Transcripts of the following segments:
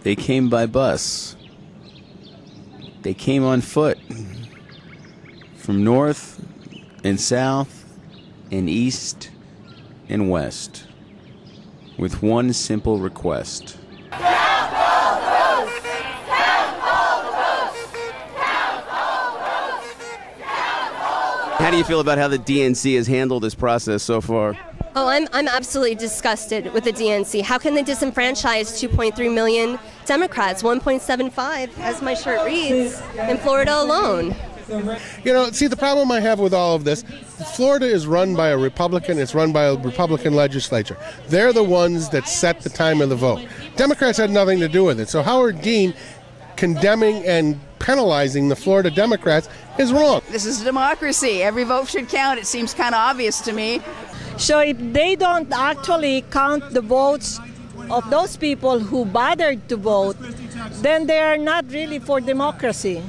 They came by bus. They came on foot from north and south and east and west with one simple request. Count all the votes! Count all the votes! Count all the votes! Count all the votes! How do you feel about how the DNC has handled this process so far? Oh, I'm absolutely disgusted with the DNC. How can they disenfranchise 2.3 million Democrats, 1.75, as my shirt reads, in Florida alone? You know, see, the problem I have with all of this, Florida is run by a Republican, it's run by a Republican legislature. They're the ones that set the time of the vote. Democrats had nothing to do with it. So Howard Dean condemning and penalizing the Florida Democrats is wrong. This is democracy. Every vote should count. It seems kind of obvious to me. So if they don't actually count the votes of those people who bothered to vote, then they are not really for democracy.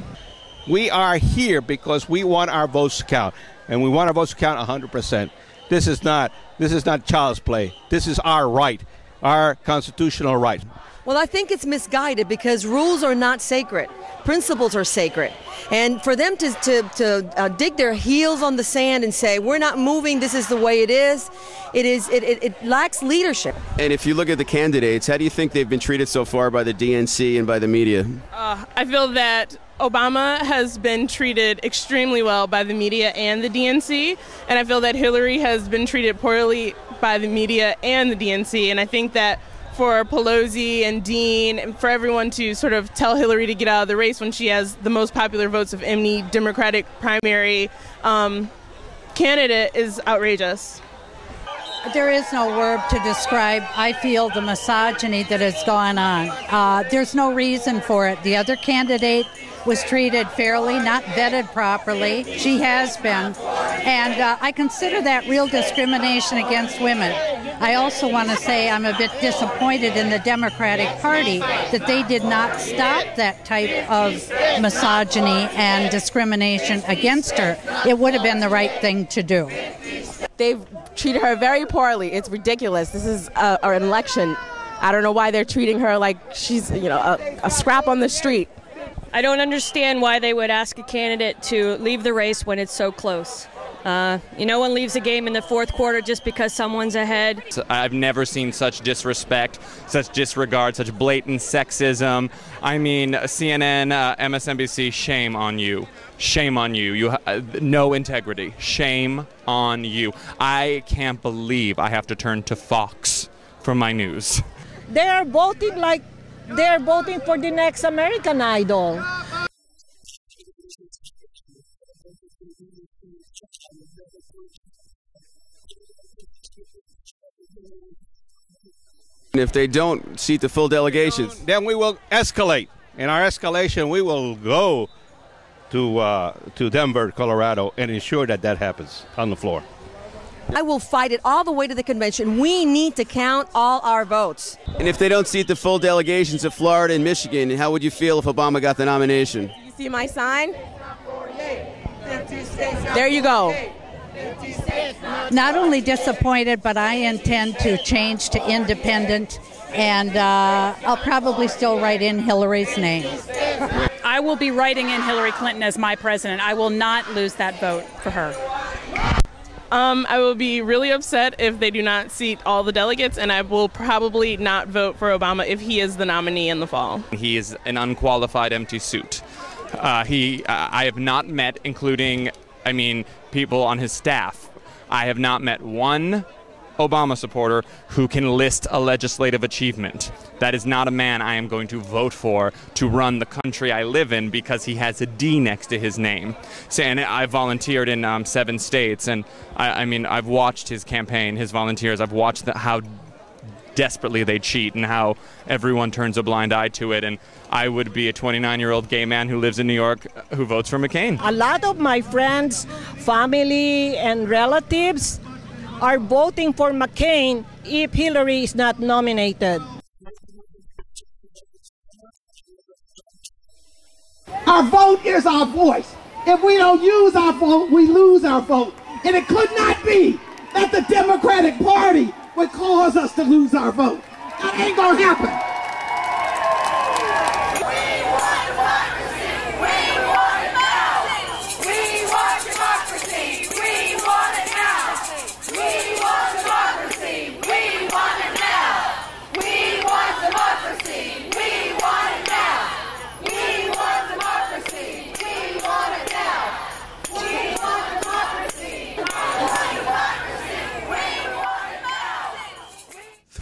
We are here because we want our votes to count, and we want our votes to count 100%. This is not child's play. This is our right, our constitutional right. Well, I think it's misguided because rules are not sacred. Principles are sacred. And for them to dig their heels on the sand and say, we're not moving, this is the way it is, it lacks leadership. And if you look at the candidates, how do you think they've been treated so far by the DNC and by the media? I feel that Obama has been treated extremely well by the media and the DNC, and I feel that Hillary has been treated poorly by the media and the DNC, and I think that for Pelosi and Dean and for everyone to sort of tell Hillary to get out of the race when she has the most popular votes of any Democratic primary candidate is outrageous. There is no word to describe, I feel, the misogyny that has gone on. There's no reason for it. The other candidate was treated fairly, not vetted properly. She has been. And I consider that real discrimination against women. I also want to say I'm a bit disappointed in the Democratic Party that they did not stop that type of misogyny and discrimination against her. It would have been the right thing to do. They've treated her very poorly. It's ridiculous. This is an election. I don't know why they're treating her like she's, a scrap on the street. I don't understand why they would ask a candidate to leave the race when it's so close. No one leaves a game in the fourth quarter just because someone's ahead. I've never seen such disrespect, such disregard, such blatant sexism. I mean, CNN, MSNBC, shame on you. Shame on you. You no integrity. Shame on you. I can't believe I have to turn to Fox for my news. They are voting like they're voting for the next American Idol. If they don't seat the full delegations, then we will escalate. In our escalation, we will go to Denver, Colorado, and ensure that happens on the floor. I will fight it all the way to the convention. We need to count all our votes. And if they don't seat the full delegations of Florida and Michigan, how would you feel if Obama got the nomination? You see my sign? There you go. Not only disappointed, but I intend to change to independent, and I'll probably still write in Hillary's name. I will be writing in Hillary Clinton as my president. I will not lose that vote for her. I will be really upset if they do not seat all the delegates, and I will probably not vote for Obama if he is the nominee in the fall. He is an unqualified empty suit. I have not met, including, people on his staff. I have not met one Obama supporter who can list a legislative achievement. That is not a man I am going to vote for to run the country I live in because he has a D next to his name. So, and I volunteered in 7 states, and I've watched his campaign, his volunteers. I've watched how desperately they cheat and how everyone turns a blind eye to it. And I would be a 29-year-old gay man who lives in New York who votes for McCain. A lot of my friends, family, and relatives are voting for McCain if Hillary is not nominated. Our vote is our voice. If we don't use our vote, we lose our vote. And it could not be that the Democratic Party would cause us to lose our vote. That ain't gonna happen.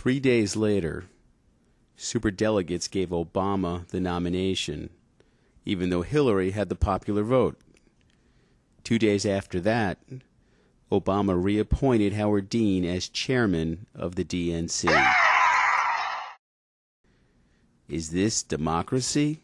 3 days later, superdelegates gave Obama the nomination, even though Hillary had the popular vote. 2 days after that, Obama reappointed Howard Dean as chairman of the DNC. Is this democracy?